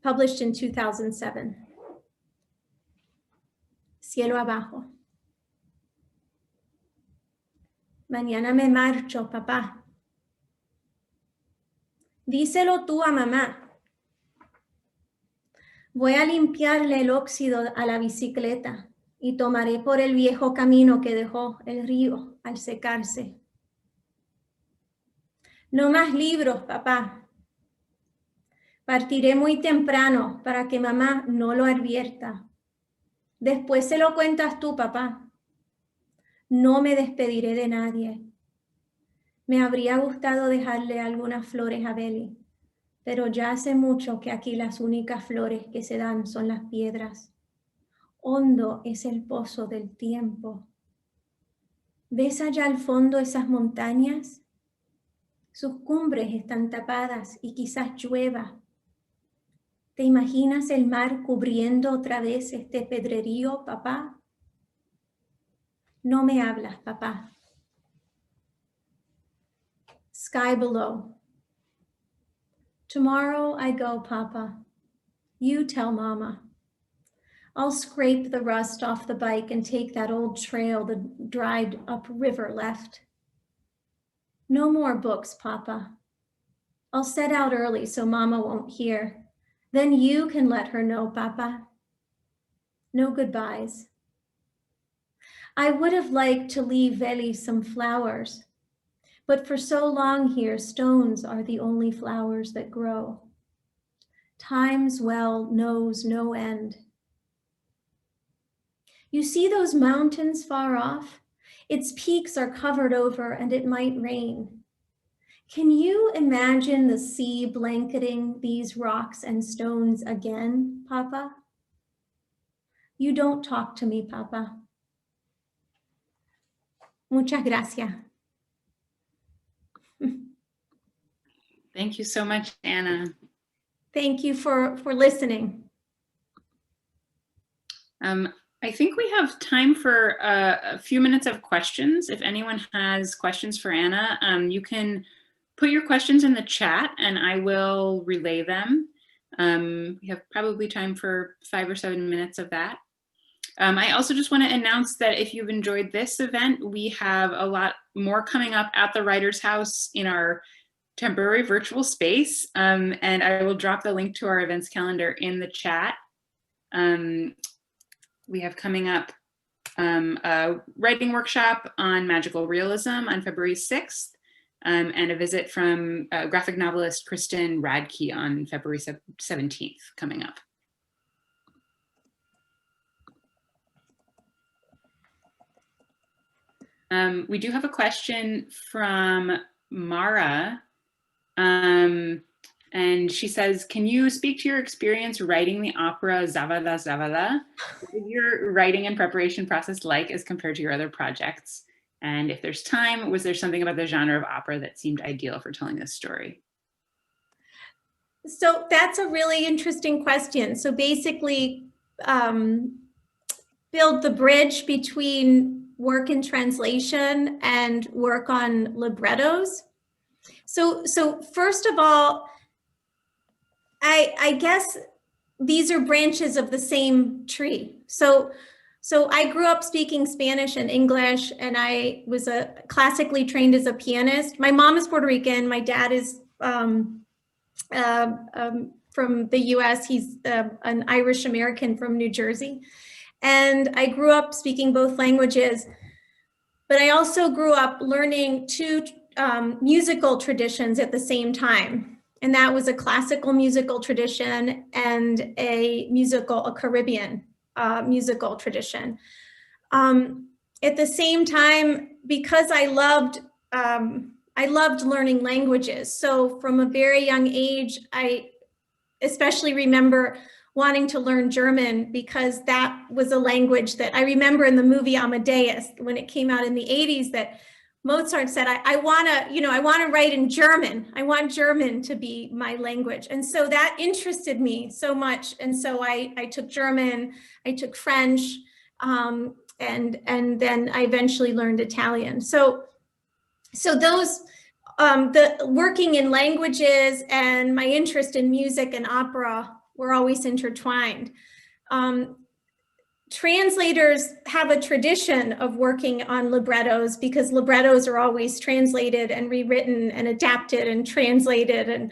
Speaker 2: published in 2007. Cielo abajo. Mañana me marcho, papá. Díselo tú a mamá. Voy a limpiarle el óxido a la bicicleta y tomaré por el viejo camino que dejó el río al secarse. No más libros, papá. Partiré muy temprano para que mamá no lo advierta. Después se lo cuentas tú, papá. No me despediré de nadie. Me habría gustado dejarle algunas flores a Beli, pero ya hace mucho que aquí las únicas flores que se dan son las piedras. Hondo es el pozo del tiempo. ¿Ves allá al fondo esas montañas? Sus cumbres están tapadas y quizás llueva. ¿Te imaginas el mar cubriendo otra vez este pedrerío, papá? No me hablas, papá. Sky below. Tomorrow I go, Papa. You tell Mama. I'll scrape the rust off the bike and take that old trail the dried up river left. No more books, Papa. I'll set out early so Mama won't hear. Then you can let her know, Papa. No goodbyes. I would have liked to leave Veli some flowers, but for so long here, stones are the only flowers that grow. Time's well knows no end. You see those mountains far off? Its peaks are covered over and it might rain. Can you imagine the sea blanketing these rocks and stones again, Papa? You don't talk to me, Papa. Muchas gracias.
Speaker 1: Thank you so much, Anna.
Speaker 2: Thank you for listening.
Speaker 1: I think we have time for a few minutes of questions. If anyone has questions for Anna, you can put your questions in the chat and I will relay them. We have probably time for 5 or 7 minutes of that. I also just want to announce that if you've enjoyed this event, we have a lot more coming up at the Writers' House in our temporary virtual space. And I will drop the link to our events calendar in the chat. We have coming up a writing workshop on magical realism on February 6th, and a visit from graphic novelist Kristen Radke on February 17th coming up. We do have a question from Mara, and she says, can you speak to your experience writing the opera Zavala Zavala? What is your writing and preparation process like as compared to your other projects? And if there's time, was there something about the genre of opera that seemed ideal for telling this story?
Speaker 2: So that's a really interesting question. So basically, build the bridge between work in translation and work on librettos. So first of all, I guess these are branches of the same tree. So I grew up speaking Spanish and English, and I was classically trained as a pianist. My mom is Puerto Rican. My dad is from the US. He's an Irish American from New Jersey. And I grew up speaking both languages, but I also grew up learning 2 musical traditions at the same time. And that was a classical musical tradition and a Caribbean musical tradition. At the same time, because I loved learning languages. So from a very young age, I especially remember wanting to learn German because that was a language that I remember in the movie Amadeus when it came out in the 80s that Mozart said, I want to write in German. I want German to be my language. And so that interested me so much. And so I took German, I took French, and then I eventually learned Italian. So those, the working in languages and my interest in music and opera were always intertwined. Translators have a tradition of working on librettos because librettos are always translated and rewritten and adapted and translated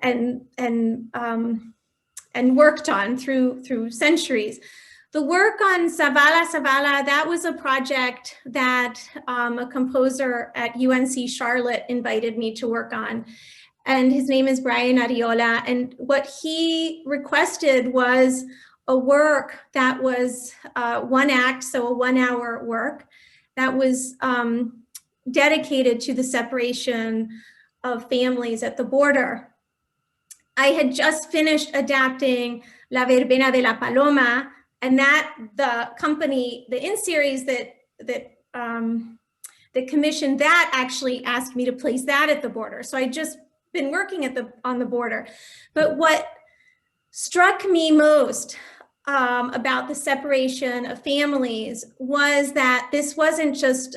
Speaker 2: and worked on through centuries. The work on Zavala Zavala, that was a project that a composer at UNC Charlotte invited me to work on. And his name is Brian Ariola. And what he requested was a work that was one act, so a 1 hour work that was dedicated to the separation of families at the border. I had just finished adapting La Verbena de la Paloma, and that the company, the in-series that commissioned that actually asked me to place that at the border. So I just been working on the border. But what struck me most about the separation of families was that this wasn't just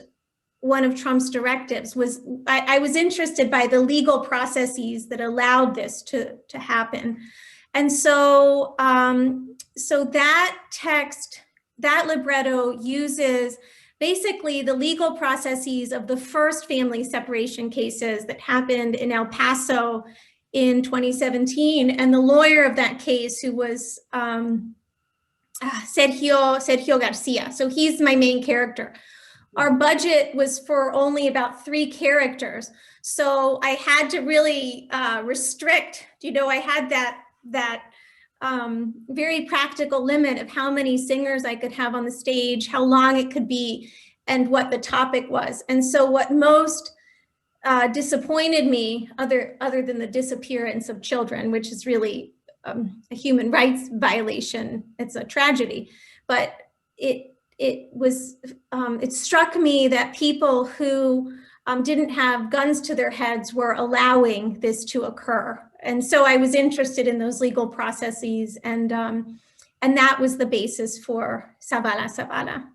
Speaker 2: one of Trump's directives. I was interested by the legal processes that allowed this to happen. And so, so that text, that libretto uses basically the legal processes of the first family separation cases that happened in El Paso in 2017. And the lawyer of that case, who was Sergio Garcia. So he's my main character. Our budget was for only about 3 characters. So I had to really restrict, I had that very practical limit of how many singers I could have on the stage, how long it could be, and what the topic was. And so what most disappointed me, other than the disappearance of children, which is really a human rights violation, it's a tragedy, but it struck me that people who didn't have guns to their heads were allowing this to occur. And so I was interested in those legal processes, and that was the basis for Zavala Zavala.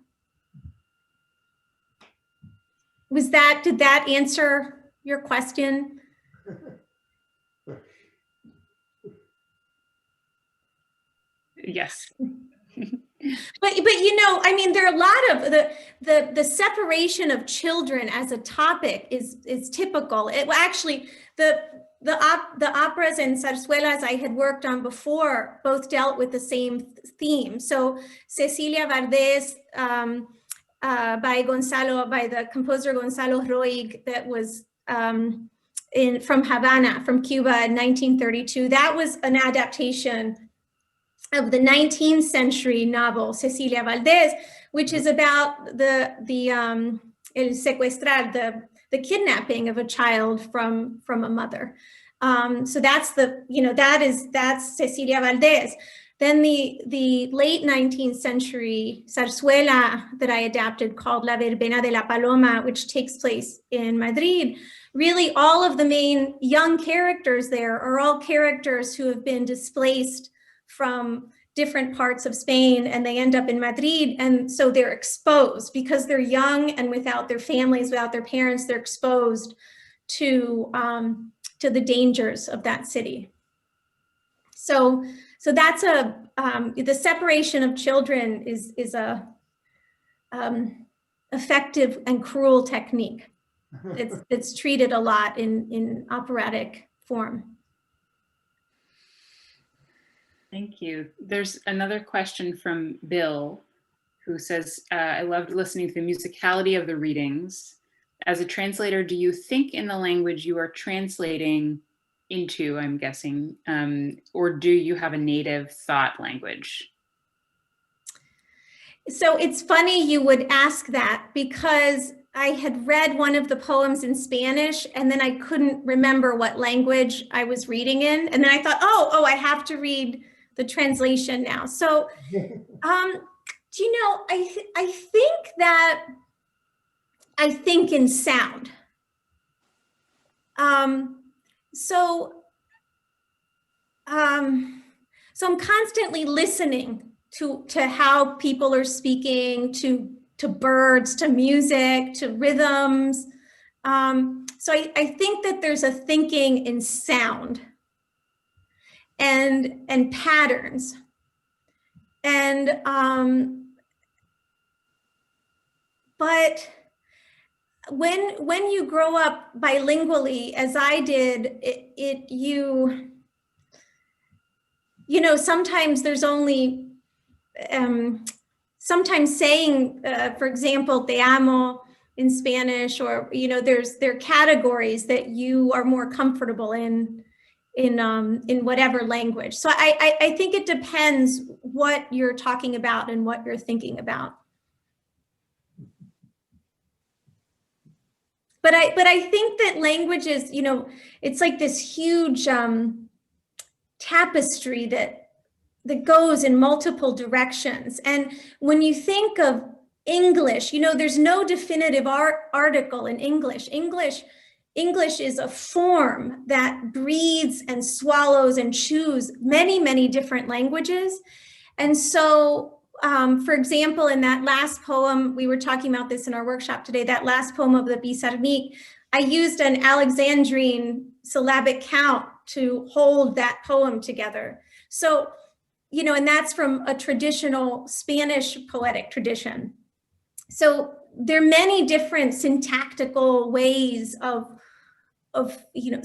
Speaker 2: Did that answer your question?
Speaker 1: Yes.
Speaker 2: But I mean, there are a lot of the separation of children as a topic is typical. Actually, the operas and zarzuelas I had worked on before both dealt with the same theme. So Cecilia Valdés by the composer Gonzalo Roig, that was from Havana, from Cuba in 1932. That was an adaptation of the 19th century novel Cecilia Valdés, which is about the el secuestrar, the kidnapping of a child from a mother. So that's that's Cecilia Valdés. Then the late 19th century zarzuela that I adapted called La Verbena de la Paloma, which takes place in Madrid. Really, all of the main young characters there are all characters who have been displaced from different parts of Spain, and they end up in Madrid. And so they're exposed because they're young and without their families, without their parents, they're exposed to the dangers of that city. So that's the separation of children is a effective and cruel technique. It's treated a lot in operatic form.
Speaker 1: Thank you. There's another question from Bill, who says, I loved listening to the musicality of the readings. As a translator, do you think in the language you are translating into, I'm guessing, or do you have a native thought language?
Speaker 2: So it's funny you would ask that, because I had read one of the poems in Spanish and then I couldn't remember what language I was reading in. And then I thought, oh, I have to read the translation now. So, I think in sound. So I'm constantly listening to how people are speaking, to birds, to music, to rhythms. So I think that there's a thinking in sound and patterns. And but when you grow up bilingually, as I did, you know, sometimes there's only sometimes saying, for example, te amo in Spanish, or, there are categories that you are more comfortable in whatever language. So I think it depends what you're talking about and what you're thinking about. But I think that languages, it's like this huge tapestry that goes in multiple directions. And when you think of English, there's no definitive article in English. English is a form that breathes and swallows and chews many, many different languages. And so, for example, in that last poem, we were talking about this in our workshop today, that last poem of the Pizarnik, I used an Alexandrine syllabic count to hold that poem together. So, and that's from a traditional Spanish poetic tradition. So there are many different syntactical ways of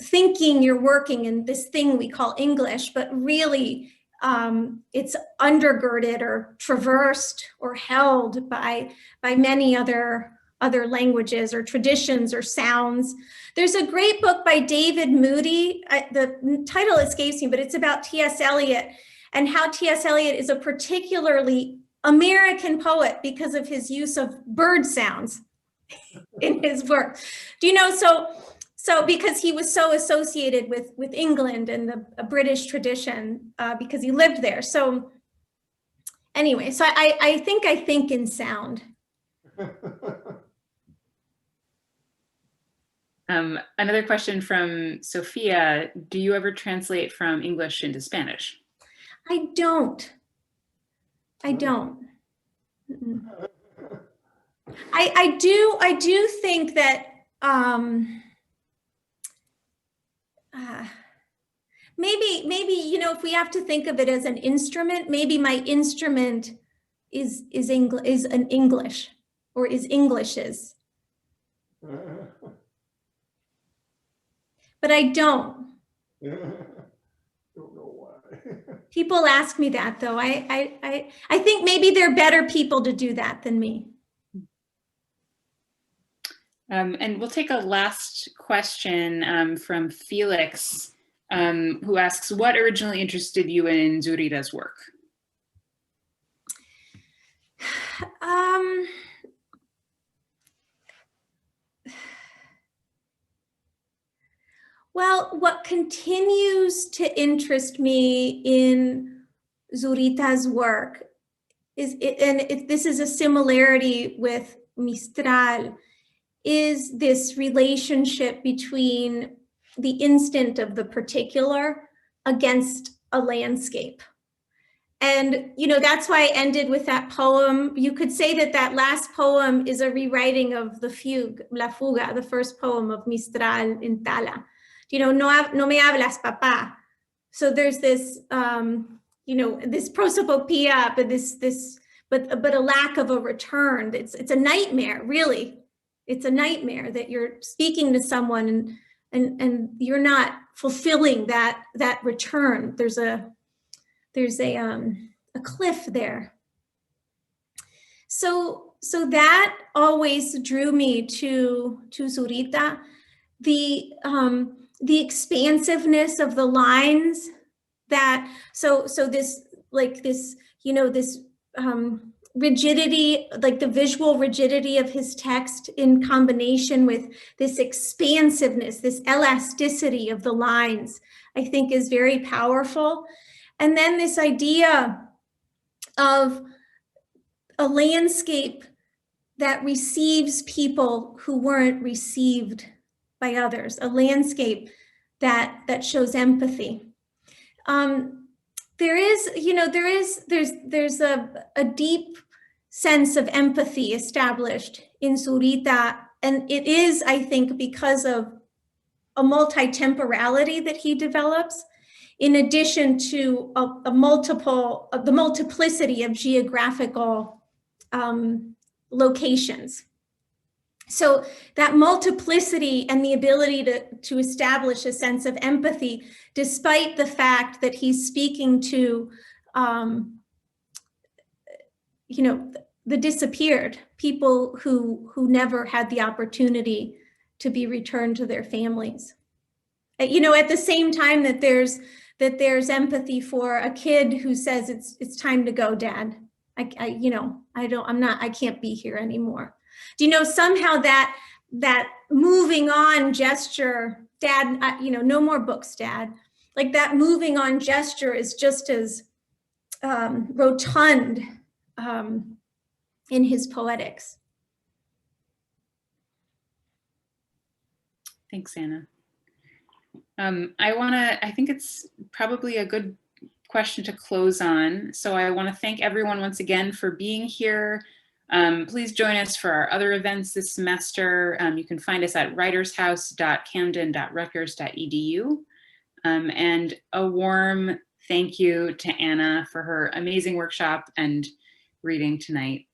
Speaker 2: thinking you're working in this thing we call English, but really it's undergirded or traversed or held by many other languages or traditions or sounds. There's a great book by David Moody. The title escapes me, but it's about T.S. Eliot and how T.S. Eliot is a particularly American poet because of his use of bird sounds in his work. So because he was so associated with England and the British tradition because he lived there. So anyway, so I think in sound.
Speaker 1: Another question from Sophia. Do you ever translate from English into Spanish?
Speaker 2: I don't. I do think that maybe if we have to think of it as an instrument, maybe my instrument is an English, or is Englishes. But I don't.
Speaker 3: Don't know why.
Speaker 2: People ask me that, though. I think maybe there are better people to do that than me.
Speaker 1: And we'll take a last question from Felix, who asks, what originally interested you in Zurita's work?
Speaker 2: Well, what continues to interest me in Zurita's work is, this is a similarity with Mistral, is this relationship between the instant of the particular against a landscape. And, that's why I ended with that poem. You could say that last poem is a rewriting of the fugue, La Fuga, the first poem of Mistral in Tala. No me hablas, papá. So there's this, this prosopopia, but a lack of a return. It's a nightmare, really. It's a nightmare that you're speaking to someone and you're not fulfilling that return. There's a cliff there. So that always drew me to Zurita. The expansiveness of the lines, this rigidity, like the visual rigidity of his text in combination with this expansiveness, this elasticity of the lines, I think is very powerful. And then this idea of a landscape that receives people who weren't received by others, a landscape that shows empathy. There's a deep sense of empathy established in Zurita, and it is, I think, because of a multi-temporality that he develops, in addition to the multiplicity of geographical locations. So that multiplicity and the ability to establish a sense of empathy, despite the fact that he's speaking to you know, the disappeared, people who never had the opportunity to be returned to their families. You know, at the same time that there's empathy for a kid who says it's time to go, Dad. I can't be here anymore. Do you know, somehow that moving on gesture, Dad, you know, no more books, Dad. Like that moving on gesture is just as rotund in his poetics.
Speaker 1: Thanks, Anna. I think it's probably a good question to close on. So I want to thank everyone once again for being here. Please join us for our other events this semester. You can find us at writershouse.camden.rutgers.edu. And a warm thank you to Anna for her amazing workshop and reading tonight.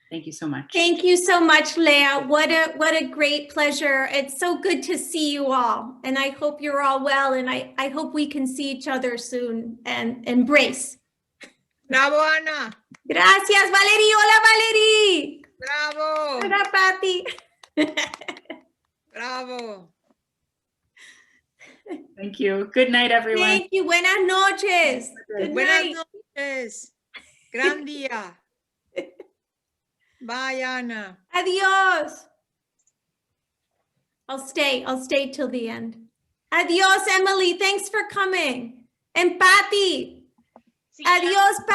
Speaker 1: Thank you so much.
Speaker 2: Thank you so much, Leah. What a great pleasure. It's so good to see you all. And I hope you're all well. And I hope we can see each other soon and embrace.
Speaker 3: Bravo, Ana.
Speaker 2: Gracias, Valerie. Hola, Valerie.
Speaker 3: Bravo.
Speaker 2: Hola, Patty.
Speaker 3: Bravo.
Speaker 1: Thank you. Good night, everyone.
Speaker 2: Thank you. Buenas noches. Good
Speaker 3: Buenas
Speaker 2: night.
Speaker 3: noches. Gran día. Bye, Ana.
Speaker 2: Adios. I'll stay till the end. Adios, Emily. Thanks for coming. And Patty. Adios, Patty.